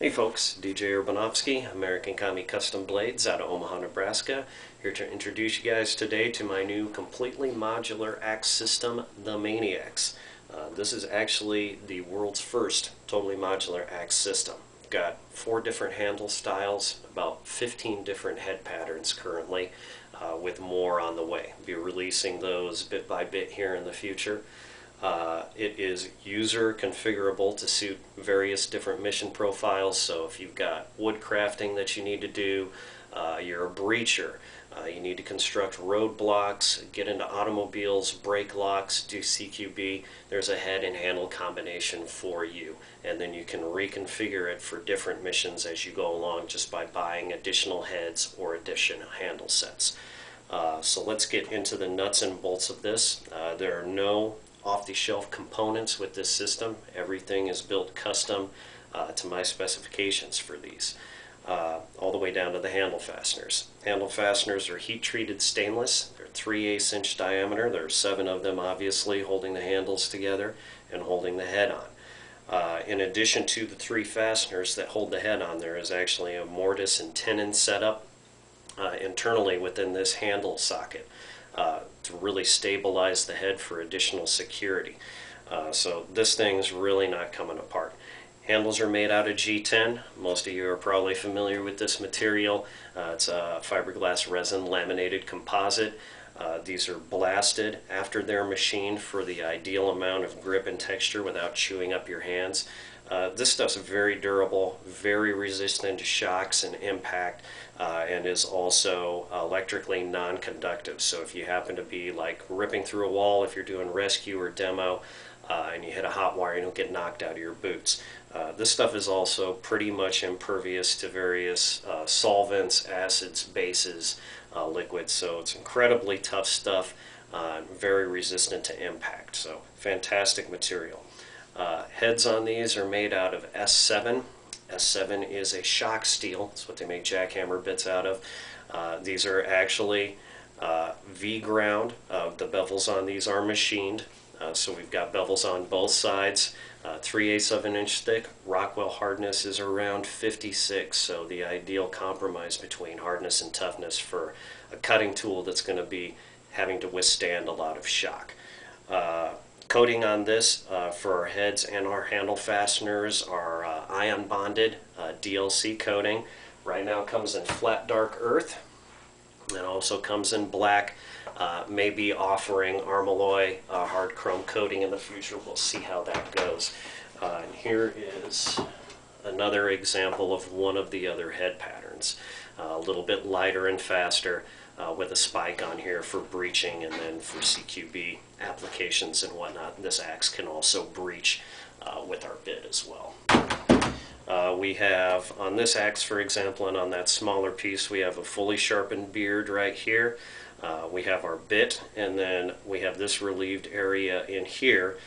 Hey folks, DJ Urbanovsky, American Kami Custom Blades out of Omaha, Nebraska. Here to introduce you guys today to my new completely modular axe system, the Maniaxe. This is actually the world's first totally modular axe system. Got 4 different handle styles, about 15 different head patterns currently, with more on the way. Be releasing those bit by bit here in the future. It is user configurable to suit various different mission profiles. So if you've got wood crafting that you need to do, you're a breacher, you need to construct roadblocks, get into automobiles, brake locks, do CQB, there's a head and handle combination for you. And then you can reconfigure it for different missions as you go along just by buying additional heads or additional handle sets. So let's get into the nuts and bolts of this. There are no off-the-shelf components with this system. Everything is built custom to my specifications for these, all the way down to the handle fasteners. Handle fasteners are heat-treated stainless. They're 3/8 inch diameter. There are 7 of them, obviously, holding the handles together and holding the head on. In addition to the 3 fasteners that hold the head on, there is actually a mortise and tenon setup internally within this handle socket to really stabilize the head for additional security. So this thing's really not coming apart. Handles are made out of G10. Most of you are probably familiar with this material. It's a fiberglass resin laminated composite. These are blasted after they're machined for the ideal amount of grip and texture without chewing up your hands. This stuff's very durable, very resistant to shocks and impact, and is also electrically non-conductive. So if you happen to be like ripping through a wall, if you're doing rescue or demo, and you hit a hot wire, you don't get knocked out of your boots. This stuff is also pretty much impervious to various solvents, acids, bases, liquids. So it's incredibly tough stuff, very resistant to impact. So fantastic material. Heads on these are made out of S7. S7 is a shock steel. That's what they make jackhammer bits out of. These are actually V-ground. The bevels on these are machined. So we've got bevels on both sides, 3/8 of an inch thick. Rockwell hardness is around 56, so the ideal compromise between hardness and toughness for a cutting tool that's going to be having to withstand a lot of shock. Coating on this for our heads and our handle fasteners are ion bonded DLC coating. Right now it comes in flat dark earth, and also comes in black. Maybe offering Armalloy hard chrome coating in the future. We'll see how that goes. And here is another example of one of the other head patterns. A little bit lighter and faster, with a spike on here for breaching, and then for CQB applications and whatnot. This axe can also breach with our bit as well. We have on this axe, for example, and on that smaller piece, we have a fully sharpened beard right here. We have our bit, and then we have this relieved area in here,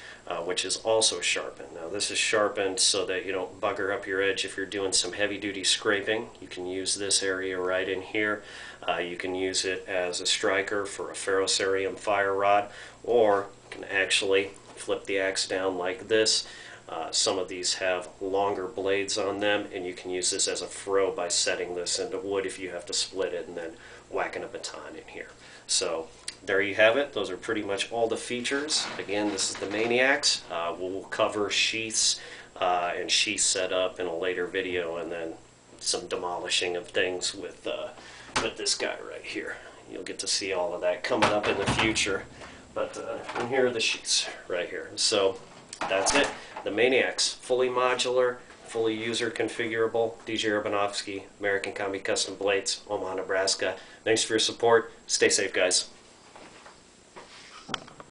which is also sharpened. Now this is sharpened so that you don't bugger up your edge if you're doing some heavy-duty scraping. You can use this area right in here. You can use it as a striker for a ferrocerium fire rod, or you can actually flip the axe down like this. Some of these have longer blades on them, and you can use this as a froe by setting this into wood if you have to split it and then whacking a baton in here. So there you have it. Those are pretty much all the features. Again, this is the Maniaxe. We'll cover sheaths and sheath setup in a later video, and then some demolishing of things with this guy right here. You'll get to see all of that coming up in the future. But and here are the sheaths right here. So that's it. The Maniaxe, fully modular, fully user configurable. DJ Urbanovsky, American Kami Custom Blades, Omaha, Nebraska. Thanks for your support. Stay safe, guys.